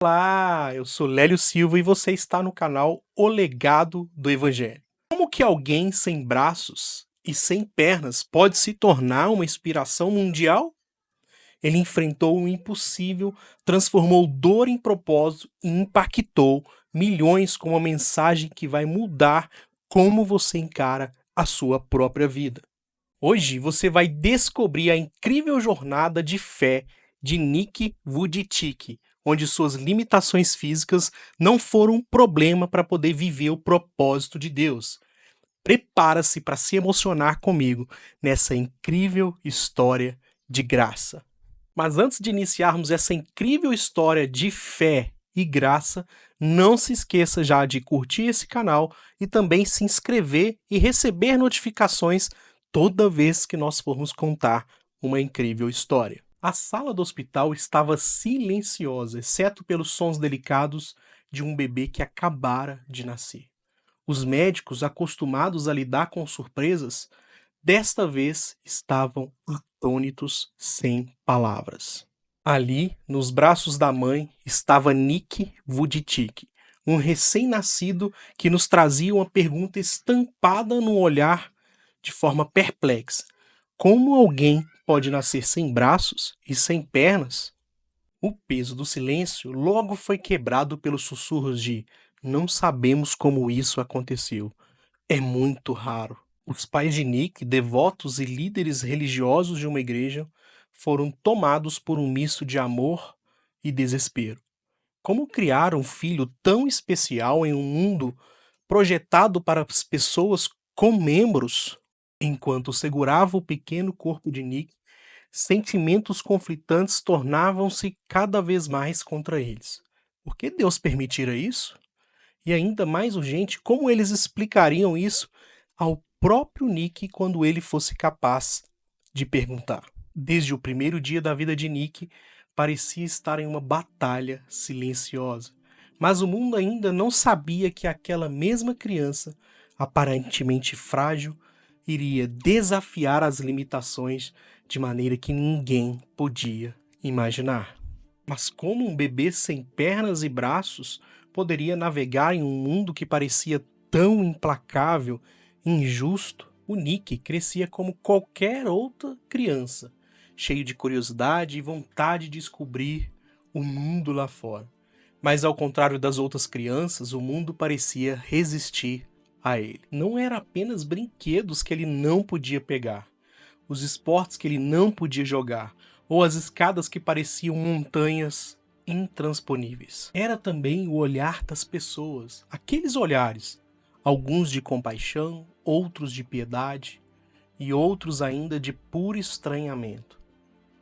Olá, eu sou Lélio Silva e você está no canal O Legado do Evangelho. Como que alguém sem braços e sem pernas pode se tornar uma inspiração mundial? Ele enfrentou o impossível, transformou dor em propósito e impactou milhões com uma mensagem que vai mudar como você encara a sua própria vida. Hoje você vai descobrir a incrível jornada de fé de Nick Vujicic, onde suas limitações físicas não foram um problema para poder viver o propósito de Deus. Prepara-se para se emocionar comigo nessa incrível história de graça. Mas antes de iniciarmos essa incrível história de fé e graça, não se esqueça já de curtir esse canal e também se inscrever e receber notificações toda vez que nós formos contar uma incrível história. A sala do hospital estava silenciosa, exceto pelos sons delicados de um bebê que acabara de nascer. Os médicos, acostumados a lidar com surpresas, desta vez estavam atônitos, sem palavras. Ali, nos braços da mãe, estava Nick Vujicic, um recém-nascido que nos trazia uma pergunta estampada no olhar de forma perplexa. Como alguém pode nascer sem braços e sem pernas? O peso do silêncio logo foi quebrado pelos sussurros de "Não sabemos como isso aconteceu. É muito raro." Os pais de Nick, devotos e líderes religiosos de uma igreja, foram tomados por um misto de amor e desespero. Como criar um filho tão especial em um mundo projetado para as pessoas com membros? Enquanto segurava o pequeno corpo de Nick, sentimentos conflitantes tornavam-se cada vez mais contra eles. Por que Deus permitira isso? E ainda mais urgente, como eles explicariam isso ao próprio Nick quando ele fosse capaz de perguntar? Desde o primeiro dia da vida de Nick, parecia estar em uma batalha silenciosa. Mas o mundo ainda não sabia que aquela mesma criança, aparentemente frágil, iria desafiar as limitações de maneira que ninguém podia imaginar. Mas como um bebê sem pernas e braços poderia navegar em um mundo que parecia tão implacável, injusto? O Nick crescia como qualquer outra criança, cheio de curiosidade e vontade de descobrir o mundo lá fora. Mas ao contrário das outras crianças, o mundo parecia resistir a ele. Não era apenas brinquedos que ele não podia pegar, os esportes que ele não podia jogar, ou as escadas que pareciam montanhas intransponíveis. Era também o olhar das pessoas, aqueles olhares, alguns de compaixão, outros de piedade e outros ainda de puro estranhamento.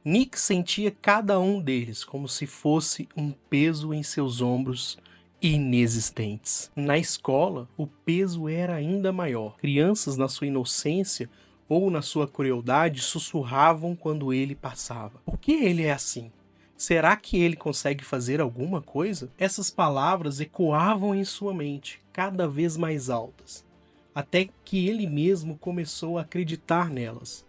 Nick sentia cada um deles como se fosse um peso em seus ombros inexistentes. Na escola, o peso era ainda maior. Crianças, na sua inocência ou na sua crueldade, sussurravam quando ele passava. Por que ele é assim? Será que ele consegue fazer alguma coisa? Essas palavras ecoavam em sua mente, cada vez mais altas, até que ele mesmo começou a acreditar nelas.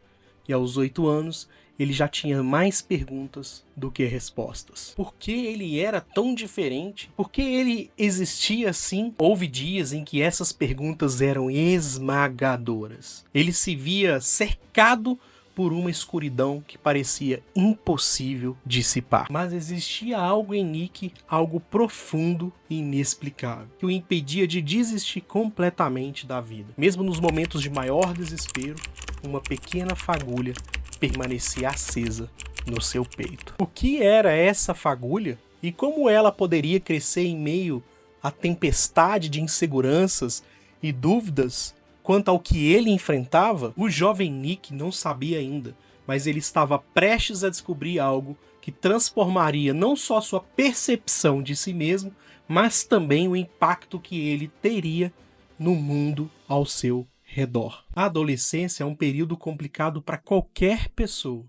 E aos 8 anos, ele já tinha mais perguntas do que respostas. Por que ele era tão diferente? Por que ele existia assim? Houve dias em que essas perguntas eram esmagadoras. Ele se via cercado por uma escuridão que parecia impossível dissipar. Mas existia algo em Nick, algo profundo e inexplicável, que o impedia de desistir completamente da vida. Mesmo nos momentos de maior desespero, uma pequena fagulha permanecia acesa no seu peito. O que era essa fagulha? E como ela poderia crescer em meio à tempestade de inseguranças e dúvidas quanto ao que ele enfrentava? O jovem Nick não sabia ainda, mas ele estava prestes a descobrir algo que transformaria não só sua percepção de si mesmo, mas também o impacto que ele teria no mundo ao seu redor. A adolescência é um período complicado para qualquer pessoa,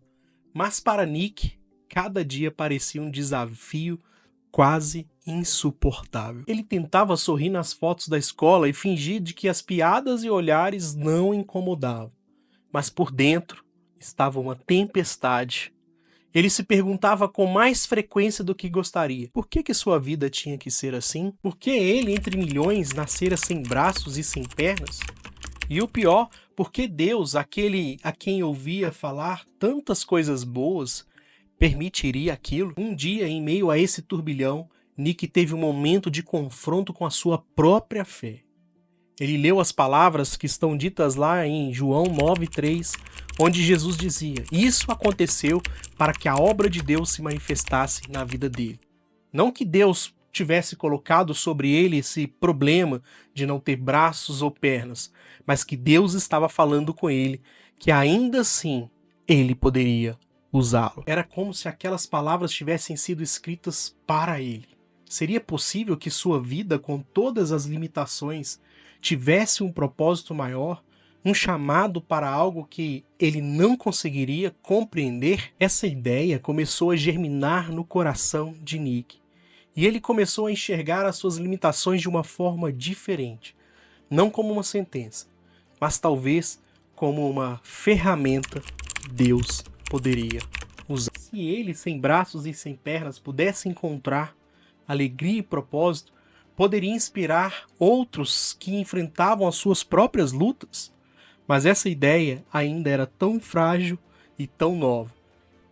mas para Nick, cada dia parecia um desafio quase insuportável. Ele tentava sorrir nas fotos da escola e fingir de que as piadas e olhares não incomodavam, mas por dentro estava uma tempestade. Ele se perguntava com mais frequência do que gostaria: por que sua vida tinha que ser assim? Por que ele, entre milhões, nascera sem braços e sem pernas? E o pior, por que Deus, aquele a quem ouvia falar tantas coisas boas, permitiria aquilo? Um dia, em meio a esse turbilhão, Nick teve um momento de confronto com a sua própria fé. Ele leu as palavras que estão ditas lá em João 9,3, onde Jesus dizia: isso aconteceu para que a obra de Deus se manifestasse na vida dele. Não que Deus tivesse colocado sobre ele esse problema de não ter braços ou pernas, mas que Deus estava falando com ele que ainda assim ele poderia usá-lo. Era como se aquelas palavras tivessem sido escritas para ele. Seria possível que sua vida, com todas as limitações, tivesse um propósito maior, um chamado para algo que ele não conseguiria compreender? Essa ideia começou a germinar no coração de Nick. E ele começou a enxergar as suas limitações de uma forma diferente. Não como uma sentença, mas talvez como uma ferramenta que Deus poderia usar. Se ele, sem braços e sem pernas, pudesse encontrar alegria e propósito, poderia inspirar outros que enfrentavam as suas próprias lutas. Mas essa ideia ainda era tão frágil e tão nova.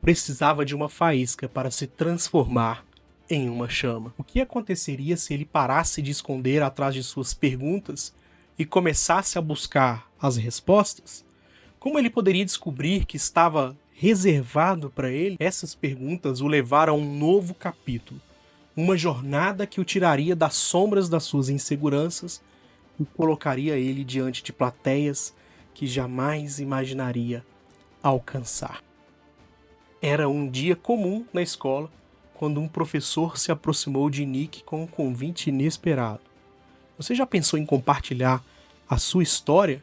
Precisava de uma faísca para se transformar em uma chama. O que aconteceria se ele parasse de esconder atrás de suas perguntas e começasse a buscar as respostas? Como ele poderia descobrir que estava reservado para ele? Essas perguntas o levaram a um novo capítulo. Uma jornada que o tiraria das sombras das suas inseguranças e colocaria ele diante de plateias que jamais imaginaria alcançar. Era um dia comum na escola quando um professor se aproximou de Nick com um convite inesperado. Você já pensou em compartilhar a sua história?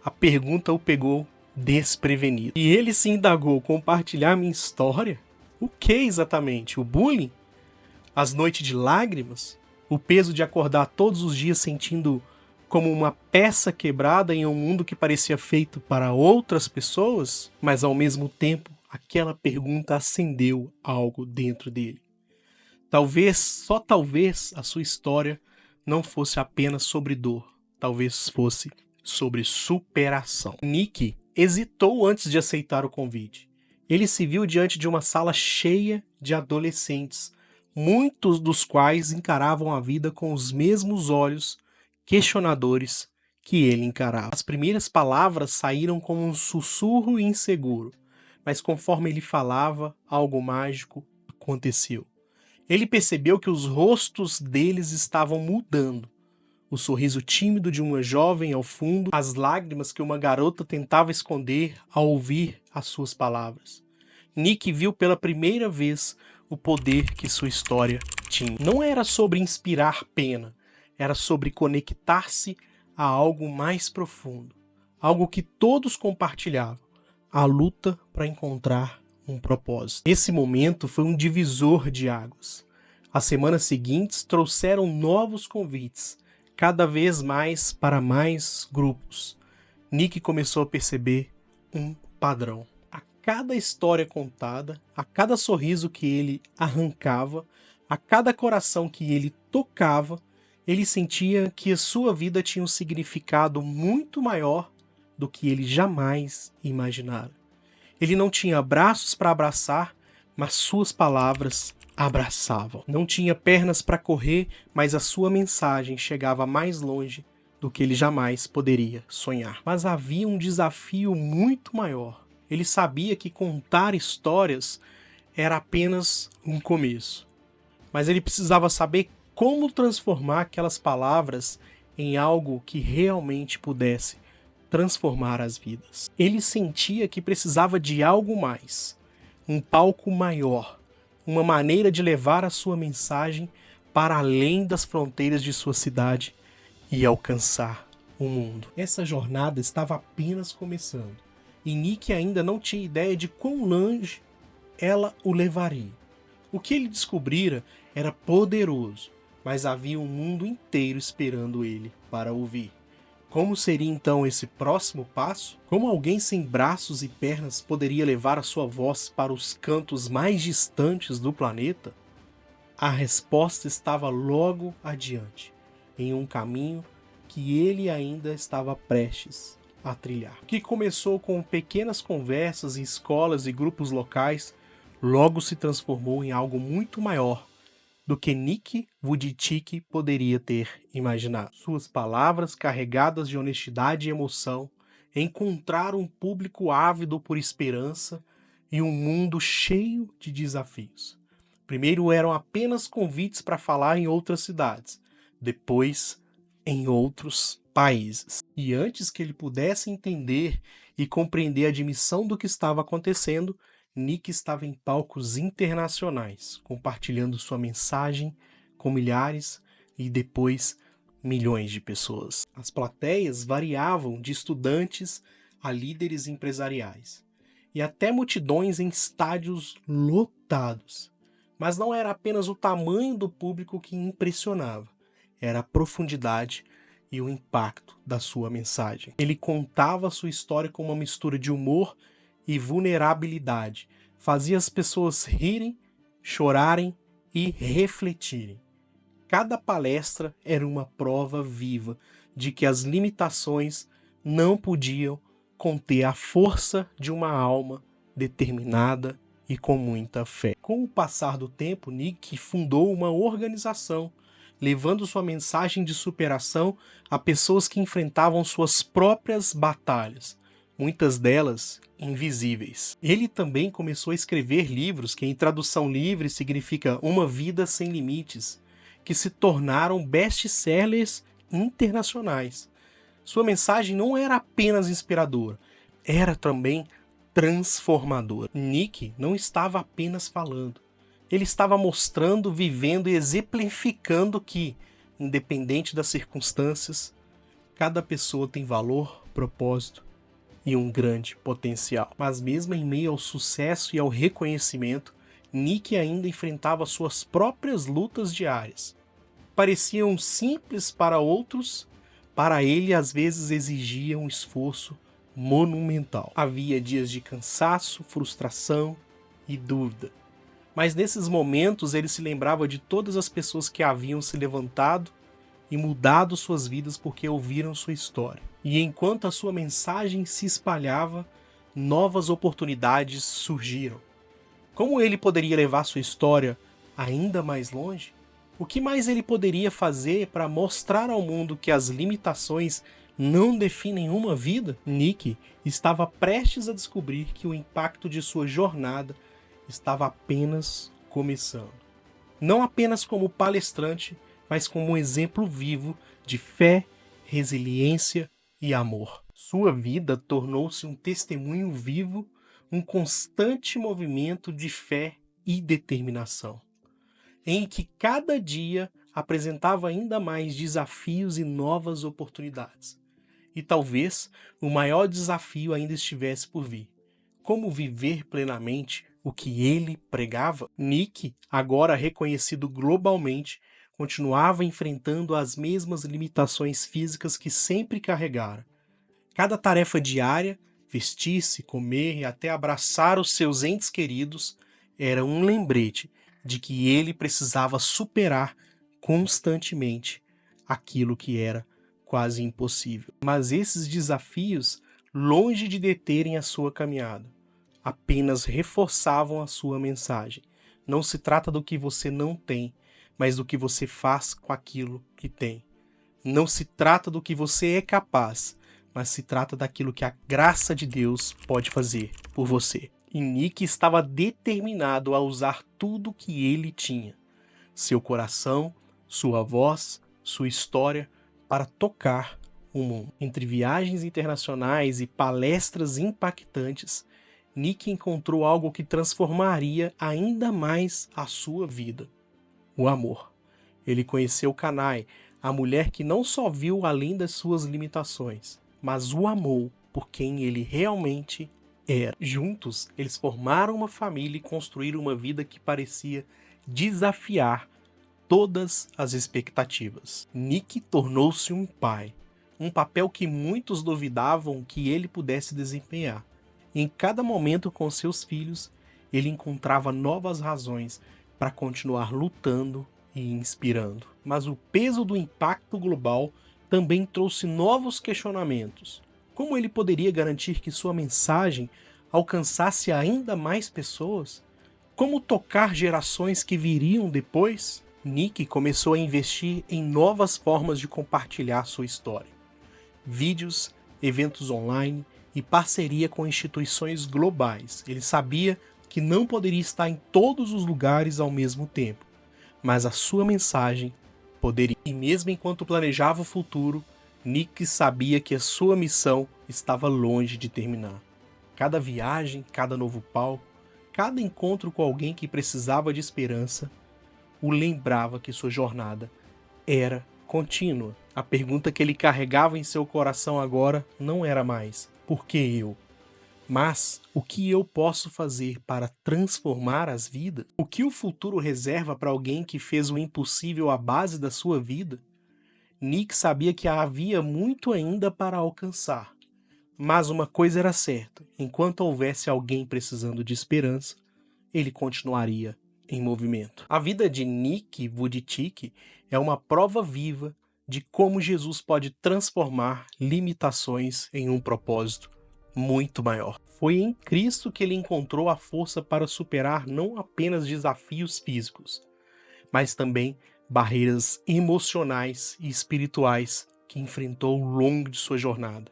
A pergunta o pegou desprevenido. E ele se indagou: compartilhar minha história? O que exatamente? O bullying? As noites de lágrimas? O peso de acordar todos os dias sentindo como uma peça quebrada em um mundo que parecia feito para outras pessoas? Mas ao mesmo tempo, aquela pergunta acendeu algo dentro dele. Talvez, só talvez, a sua história não fosse apenas sobre dor. Talvez fosse sobre superação. Nick hesitou antes de aceitar o convite. Ele se viu diante de uma sala cheia de adolescentes, muitos dos quais encaravam a vida com os mesmos olhos questionadores que ele encarava. As primeiras palavras saíram como um sussurro inseguro, mas conforme ele falava, algo mágico aconteceu. Ele percebeu que os rostos deles estavam mudando. O sorriso tímido de uma jovem ao fundo, as lágrimas que uma garota tentava esconder ao ouvir as suas palavras. Nick viu pela primeira vez o poder que sua história tinha. Não era sobre inspirar pena, era sobre conectar-se a algo mais profundo, algo que todos compartilhavam, a luta para encontrar um propósito. Esse momento foi um divisor de águas. As semanas seguintes trouxeram novos convites, cada vez mais para mais grupos. Nick começou a perceber um padrão. A cada história contada, a cada sorriso que ele arrancava, a cada coração que ele tocava, ele sentia que a sua vida tinha um significado muito maior do que ele jamais imaginara. Ele não tinha braços para abraçar, mas suas palavras abraçavam. Não tinha pernas para correr, mas a sua mensagem chegava mais longe do que ele jamais poderia sonhar. Mas havia um desafio muito maior. Ele sabia que contar histórias era apenas um começo. Mas ele precisava saber como transformar aquelas palavras em algo que realmente pudesse transformar as vidas. Ele sentia que precisava de algo mais, um palco maior, uma maneira de levar a sua mensagem para além das fronteiras de sua cidade e alcançar o mundo. Essa jornada estava apenas começando, e Nick ainda não tinha ideia de quão longe ela o levaria. O que ele descobrira era poderoso, mas havia um mundo inteiro esperando ele para ouvir. Como seria então esse próximo passo? Como alguém sem braços e pernas poderia levar a sua voz para os cantos mais distantes do planeta? A resposta estava logo adiante, em um caminho que ele ainda estava prestes a trilhar. Que começou com pequenas conversas em escolas e grupos locais, logo se transformou em algo muito maior do que Nick Vujicic poderia ter imaginado. Suas palavras, carregadas de honestidade e emoção, encontraram um público ávido por esperança e um mundo cheio de desafios. Primeiro eram apenas convites para falar em outras cidades, depois em outros países. E antes que ele pudesse entender e compreender a dimensão do que estava acontecendo, Nick estava em palcos internacionais, compartilhando sua mensagem com milhares e depois milhões de pessoas. As plateias variavam de estudantes a líderes empresariais e até multidões em estádios lotados. Mas não era apenas o tamanho do público que impressionava, era a profundidade e o impacto da sua mensagem. Ele contava sua história com uma mistura de humor e vulnerabilidade. Fazia as pessoas rirem, chorarem e refletirem. Cada palestra era uma prova viva de que as limitações não podiam conter a força de uma alma determinada e com muita fé. Com o passar do tempo, Nick fundou uma organização, levando sua mensagem de superação a pessoas que enfrentavam suas próprias batalhas, muitas delas invisíveis. Ele também começou a escrever livros que em tradução livre significa Uma Vida Sem Limites, que se tornaram best-sellers internacionais. Sua mensagem não era apenas inspiradora, era também transformadora. Nick não estava apenas falando, ele estava mostrando, vivendo e exemplificando que, independente das circunstâncias, cada pessoa tem valor, propósito e um grande potencial. Mas mesmo em meio ao sucesso e ao reconhecimento, Nick ainda enfrentava suas próprias lutas diárias. Pareciam simples para outros, para ele às vezes exigia um esforço monumental. Havia dias de cansaço, frustração e dúvida. Mas nesses momentos ele se lembrava de todas as pessoas que haviam se levantado e mudado suas vidas porque ouviram sua história. E enquanto a sua mensagem se espalhava, novas oportunidades surgiram. Como ele poderia levar sua história ainda mais longe? O que mais ele poderia fazer para mostrar ao mundo que as limitações não definem uma vida? Nick estava prestes a descobrir que o impacto de sua jornada estava apenas começando. Não apenas como palestrante, mas como um exemplo vivo de fé, resiliência e amor. Sua vida tornou-se um testemunho vivo, um constante movimento de fé e determinação, em que cada dia apresentava ainda mais desafios e novas oportunidades. E talvez o maior desafio ainda estivesse por vir: como viver plenamente o que ele pregava? Nick, agora reconhecido globalmente, continuava enfrentando as mesmas limitações físicas que sempre carregara. Cada tarefa diária, vestir-se, comer e até abraçar os seus entes queridos, era um lembrete de que ele precisava superar constantemente aquilo que era quase impossível. Mas esses desafios, longe de deterem a sua caminhada, apenas reforçavam a sua mensagem. Não se trata do que você não tem, mas do que você faz com aquilo que tem. Não se trata do que você é capaz, mas se trata daquilo que a graça de Deus pode fazer por você. E Nick estava determinado a usar tudo que ele tinha: seu coração, sua voz, sua história, para tocar o mundo. Entre viagens internacionais e palestras impactantes, Nick encontrou algo que transformaria ainda mais a sua vida: o amor. Ele conheceu Kanai, a mulher que não só viu além das suas limitações, mas o amou por quem ele realmente era. Juntos, eles formaram uma família e construíram uma vida que parecia desafiar todas as expectativas. Nick tornou-se um pai, um papel que muitos duvidavam que ele pudesse desempenhar. Em cada momento com seus filhos, ele encontrava novas razões para continuar lutando e inspirando. Mas o peso do impacto global também trouxe novos questionamentos. Como ele poderia garantir que sua mensagem alcançasse ainda mais pessoas? Como tocar gerações que viriam depois? Nick começou a investir em novas formas de compartilhar sua história. Vídeos, eventos online e parceria com instituições globais. Ele sabia que não poderia estar em todos os lugares ao mesmo tempo, mas a sua mensagem poderia. E mesmo enquanto planejava o futuro, Nick sabia que a sua missão estava longe de terminar. Cada viagem, cada novo palco, cada encontro com alguém que precisava de esperança, o lembrava que sua jornada era contínua. A pergunta que ele carregava em seu coração agora não era mais "por que eu?", mas o que eu posso fazer para transformar as vidas? O que o futuro reserva para alguém que fez o impossível à base da sua vida? Nick sabia que havia muito ainda para alcançar. Mas uma coisa era certa: enquanto houvesse alguém precisando de esperança, ele continuaria em movimento. A vida de Nick Vujicic é uma prova viva de como Jesus pode transformar limitações em um propósito muito maior. Foi em Cristo que ele encontrou a força para superar não apenas desafios físicos, mas também barreiras emocionais e espirituais que enfrentou ao longo de sua jornada.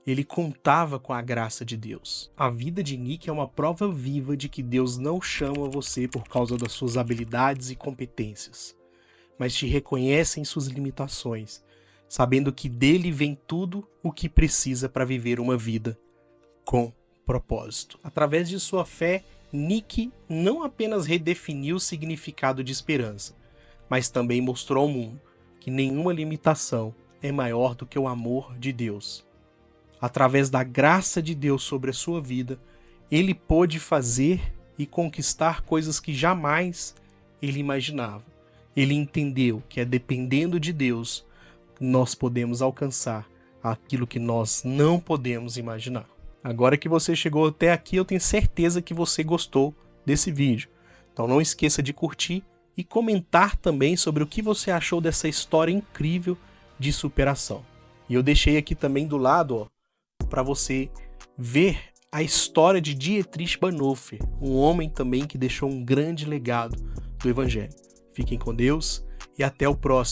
Ele contava com a graça de Deus. A vida de Nick é uma prova viva de que Deus não chama você por causa das suas habilidades e competências, mas te reconhece em suas limitações, sabendo que dele vem tudo o que precisa para viver uma vida com propósito. Através de sua fé, Nick não apenas redefiniu o significado de esperança, mas também mostrou ao mundo que nenhuma limitação é maior do que o amor de Deus. Através da graça de Deus sobre a sua vida, ele pôde fazer e conquistar coisas que jamais ele imaginava. Ele entendeu que é dependendo de Deus que nós podemos alcançar aquilo que nós não podemos imaginar. Agora que você chegou até aqui, eu tenho certeza que você gostou desse vídeo. Então não esqueça de curtir e comentar também sobre o que você achou dessa história incrível de superação. E eu deixei aqui também do lado, para você ver a história de Dietrich Bonhoeffer, um homem também que deixou um grande legado do Evangelho. Fiquem com Deus e até o próximo.